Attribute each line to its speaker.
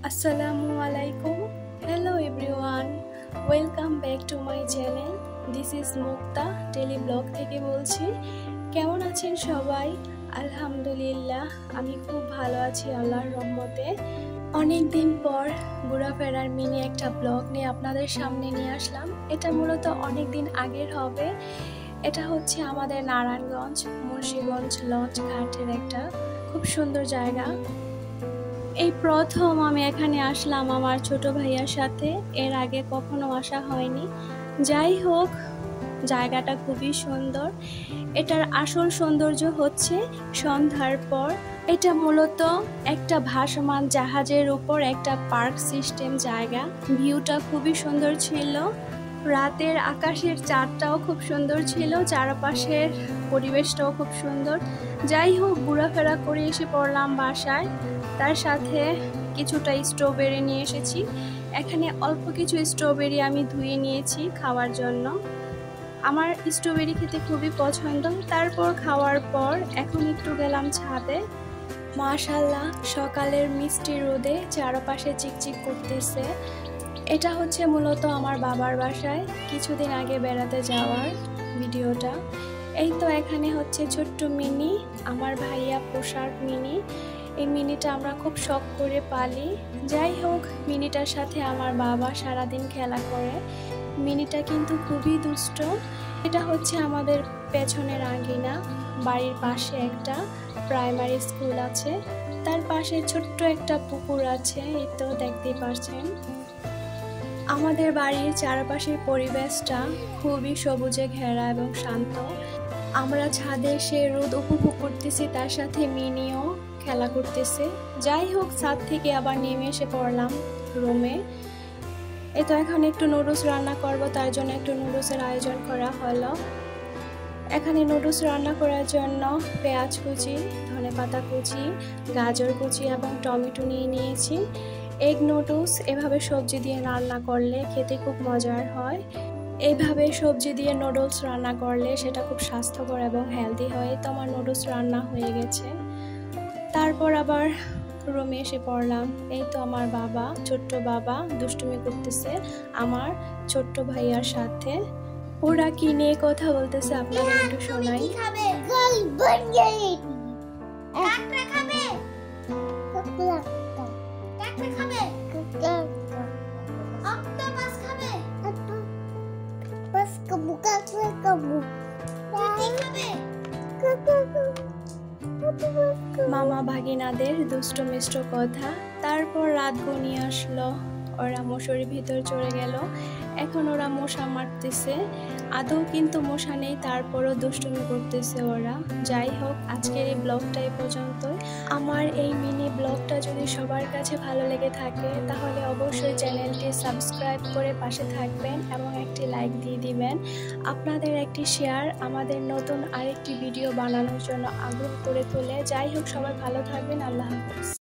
Speaker 1: Assalamualaikum. Hello everyone. Welcome back to my channel. This is Mukta daily blog থেকে বলছি। কেমন আছেন সবাই? আলহামদুলিল্লাহ আমি খুব ভালো আছি আল্লাহর রহমতে। অনেক দিন পর ঘোরাফেরার মিনি একটা ব্লগ নিয়ে আপনাদের সামনে নিয়ে আসলাম। এটা মূলত অনেক দিন আগের হবে। এটা হচ্ছে আমাদের নারায়ণগঞ্জ মুন্সিগঞ্জ লঞ্চ ঘাটের একটা খুব সুন্দর জায়গা। এই প্রথম আমি এখানে আসলাম আমার ছোট ভাইয়ার সাথে, এর আগে কখনো আসা হয়নি। যাই হোক, জায়গাটা খুবই সুন্দর। এটার আসল সৌন্দর্য হচ্ছে সন্ধ্যার পর। এটা মূলত একটা ভাসমান জাহাজের উপর একটা পার্ক সিস্টেম জায়গা। ভিউটা খুবই সুন্দর ছিল। রাতের আকাশের চাঁদটাও খুব সুন্দর ছিল, চারপাশের পরিবেশটাও খুব সুন্দর। যাই হোক, ঘোরাফেরা করে এসে পড়লাম বাসায়। তার সাথে কিছুটা স্ট্রবেরি নিয়ে এসেছি। এখানে অল্প কিছু স্ট্রবেরি আমি ধুয়ে নিয়েছি খাওয়ার জন্য। আমার স্ট্রবেরি খেতে খুবই পছন্দ। তারপর খাওয়ার পর এখন একটু গেলাম ছাদে। মাশাআল্লাহ, সকালের মিষ্টি রোদে চারপাশে চিকচিক করতেছে। এটা হচ্ছে মূলত আমার বাবার বাসায় কিছুদিন আগে বেড়াতে যাওয়ার ভিডিওটা। এই তো এখানে হচ্ছে ছোট্ট মিনি, আমার ভাইয়া পোশাক মিনি। এই মিনিটা আমরা খুব শখ করে পালি। যাই হোক, মিনিটার সাথে আমার বাবা সারাদিন খেলা করে। মিনিটা কিন্তু খুবই দুষ্ট। এটা হচ্ছে আমাদের পেছনের আঙ্গিনা। বাড়ির পাশে একটা প্রাইমারি স্কুল আছে, তার পাশে ছোট্ট একটা পুকুর আছে, এই তো দেখতেই পাচ্ছেন। আমাদের বাড়ির চারপাশের পরিবেশটা খুবই সবুজে ঘেরা এবং শান্ত। আমরা ছাদে এসে রোদ উপভোগ করতেছি, তার সাথে মিনিও খেলা করতেছে। যাই হোক, ছাদ থেকে আবার নেমে এসে পড়লাম রুমে। এই তো এখন একটু নুডলস রান্না করব, তার জন্য একটু নুডলসের আয়োজন করা হলো। এখানে নুডলস রান্না করার জন্য পেঁয়াজ কুচি, ধনেপাতা কুচি, গাজর কুচি এবং টমেটো নিয়ে নিয়েছি। এগ নুডলস এভাবে সবজি দিয়ে রান্না করলে খেতে খুব মজার হয়। এইভাবে সবজি দিয়ে নুডলস রান্না করলে সেটা খুব স্বাস্থ্যকর এবং হেলদি হয়। তো আমার নুডলস রান্না হয়ে গেছে। তারপর আবার রুমে এসে পড়লাম। এই তো আমার বাবা, ছোট্ট বাবা দুষ্টুমি করতেছে আমার ছোট্ট ভাইয়ার সাথে। ওরা কি নিয়ে কথা বলতেছে আপনাদের একটু শোনাই। মামা ভাগিনাদের দুষ্ট মিষ্ট কথা। তারপর রাত ঘনিয়ে আসলো, ওরা মশারির ভিতর চলে গেল। এখন ওরা মশা মারতেছে, আদৌ কিন্তু মশা নেই, তারপরও দুষ্টুমি করতেছে ওরা। যাই হোক, আজকের এই ব্লগটা এই পর্যন্তই। আমার এই মিনি ব্লগটা যদি সবার কাছে ভালো লেগে থাকে তাহলে অবশ্যই চ্যানেলটি সাবস্ক্রাইব করে পাশে থাকবেন এবং একটি লাইক দিয়ে দিবেন। আপনাদের একটি শেয়ার আমাদের নতুন আরেকটি ভিডিও বানানোর জন্য আগ্রহ করে তোলে। যাই হোক, সবাই ভালো থাকবেন। আল্লাহ হাফেজ।